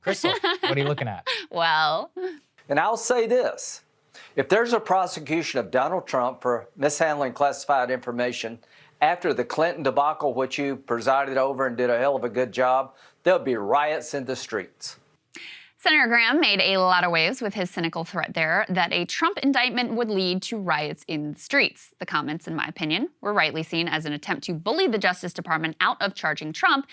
Krystal, what are you looking at? Well, And I'll say this. If there's a prosecution of Donald Trump for mishandling classified information after the Clinton debacle, which you presided over and did a hell of a good job, there'll be riots in the streets. Senator Graham made a lot of waves with his cynical threat there that a Trump indictment would lead to riots in the streets. The comments, in my opinion, were rightly seen as an attempt to bully the Justice Department out of charging Trump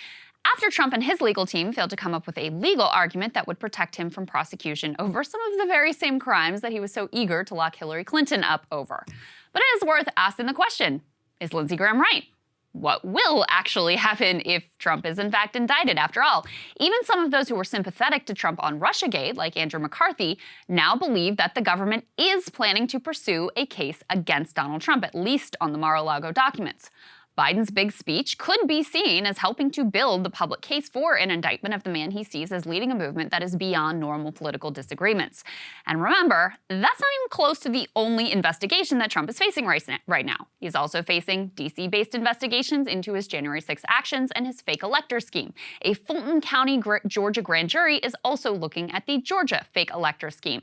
after Trump and his legal team failed to come up with a legal argument that would protect him from prosecution over some of the very same crimes that he was so eager to lock Hillary Clinton up over. But it is worth asking the question, is Lindsey Graham right? What will actually happen if Trump is in fact indicted? After all, even some of those who were sympathetic to Trump on Russiagate, like Andrew McCarthy, now believe that the government is planning to pursue a case against Donald Trump, at least on the Mar-a-Lago documents. Biden's big speech could be seen as helping to build the public case for an indictment of the man he sees as leading a movement that is beyond normal political disagreements. And remember, that's not even close to the only investigation that Trump is facing right now. He's also facing D.C.-based investigations into his January 6 actions and his fake elector scheme. A Fulton County, Georgia grand jury is also looking at the Georgia fake elector scheme.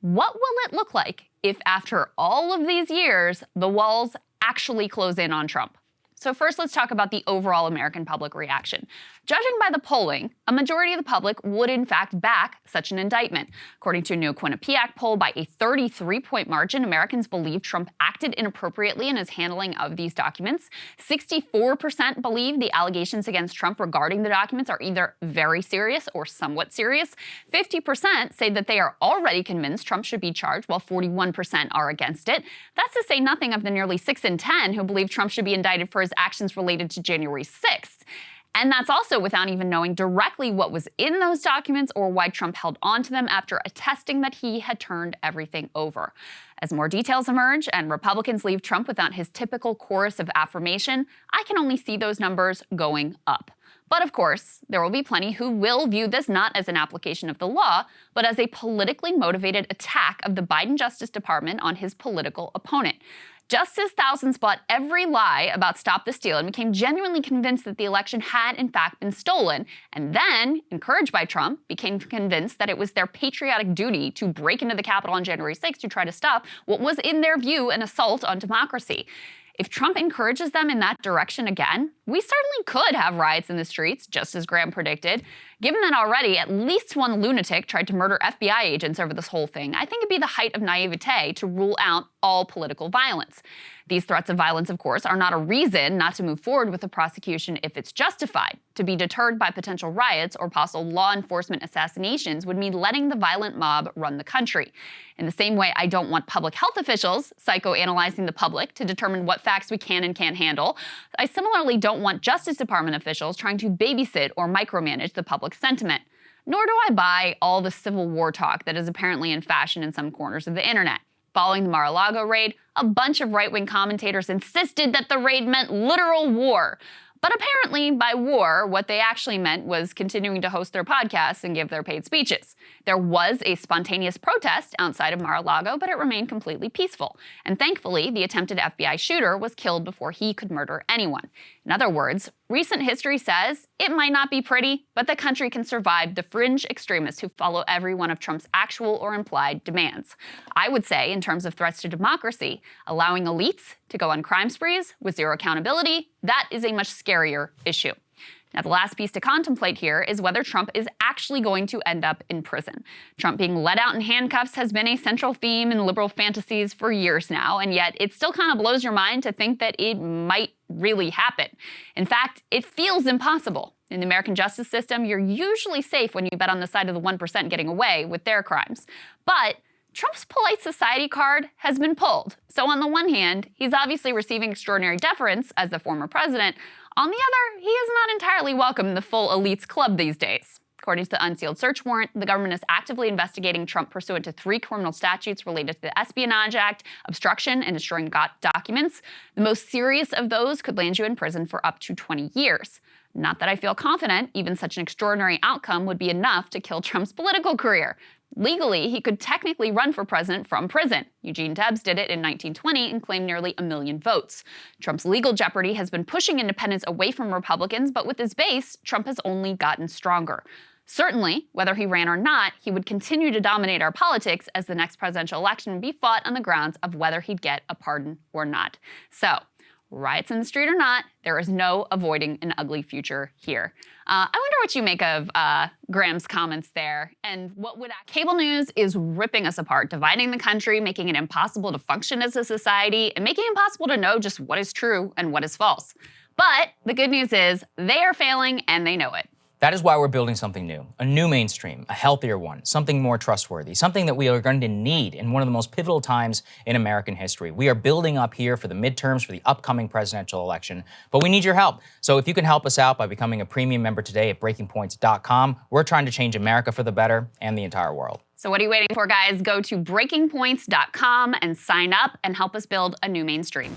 What will it look like if, after all of these years, the walls actually close in on Trump? So first, let's talk about the overall American public reaction. Judging by the polling, a majority of the public would in fact back such an indictment. According to a new Quinnipiac poll, by a 33-point margin, Americans believe Trump acted inappropriately in his handling of these documents. 64% believe the allegations against Trump regarding the documents are either very serious or somewhat serious. 50% say that they are already convinced Trump should be charged, while 41% are against it. That's to say nothing of the nearly 6 in 10 who believe Trump should be indicted for his actions related to January 6th. And that's also without even knowing directly what was in those documents or why Trump held on to them after attesting that he had turned everything over. As more details emerge and Republicans leave Trump without his typical chorus of affirmation, I can only see those numbers going up. But of course, there will be plenty who will view this not as an application of the law, but as a politically motivated attack of the Biden Justice Department on his political opponent. Just as thousands bought every lie about Stop the Steal and became genuinely convinced that the election had in fact been stolen, and then, encouraged by Trump, became convinced that it was their patriotic duty to break into the Capitol on January 6th to try to stop what was, in their view, an assault on democracy. If Trump encourages them in that direction again, we certainly could have riots in the streets, just as Graham predicted. Given that already at least one lunatic tried to murder FBI agents over this whole thing, I think it'd be the height of naivete to rule out all political violence. These threats of violence, of course, are not a reason not to move forward with the prosecution if it's justified. To be deterred by potential riots or possible law enforcement assassinations would mean letting the violent mob run the country. In the same way I don't want public health officials psychoanalyzing the public to determine what facts we can and can't handle, I similarly don't want Justice Department officials trying to babysit or micromanage the public sentiment. Nor do I buy all the Civil War talk that is apparently in fashion in some corners of the internet. Following the Mar-a-Lago raid, a bunch of right-wing commentators insisted that the raid meant literal war. But apparently, by war, what they actually meant was continuing to host their podcasts and give their paid speeches. There was a spontaneous protest outside of Mar-a-Lago, but it remained completely peaceful. And thankfully, the attempted FBI shooter was killed before he could murder anyone. In other words, recent history says it might not be pretty, but the country can survive the fringe extremists who follow every one of Trump's actual or implied demands. I would say, in terms of threats to democracy, allowing elites to go on crime sprees with zero accountability, that is a much scarier issue. Now, the last piece to contemplate here is whether Trump is actually going to end up in prison. Trump being let out in handcuffs has been a central theme in liberal fantasies for years now, and yet it still kind of blows your mind to think that it might really happen. In fact, it feels impossible. In the American justice system, you're usually safe when you bet on the side of the 1% getting away with their crimes. But Trump's polite society card has been pulled. So on the one hand, he's obviously receiving extraordinary deference as the former president. On the other, he is not entirely welcome in the full elites club these days. According to the unsealed search warrant, the government is actively investigating Trump pursuant to 3 criminal statutes related to the Espionage Act, obstruction, and destroying documents. The most serious of those could land you in prison for up to 20 years. Not that I feel confident even such an extraordinary outcome would be enough to kill Trump's political career. Legally, he could technically run for president from prison. Eugene Debs did it in 1920 and claimed nearly 1 million votes. Trump's legal jeopardy has been pushing independents away from Republicans, but with his base, Trump has only gotten stronger. Certainly, whether he ran or not, he would continue to dominate our politics as the next presidential election would be fought on the grounds of whether he'd get a pardon or not. So, riots in the street or not, there is no avoiding an ugly future here. I wonder what you make of Graham's comments there, and what would cable news is ripping us apart, dividing the country, making it impossible to function as a society, and making it impossible to know just what is true and what is false. But the good news is they are failing and they know it. That is why we're building something new, a new mainstream, a healthier one, something more trustworthy, something that we are going to need in one of the most pivotal times in American history. We are building up here for the midterms, for the upcoming presidential election, but we need your help. So if you can help us out by becoming a premium member today at breakingpoints.com, we're trying to change America for the better and the entire world. So what are you waiting for, guys? Go to breakingpoints.com and sign up and help us build a new mainstream.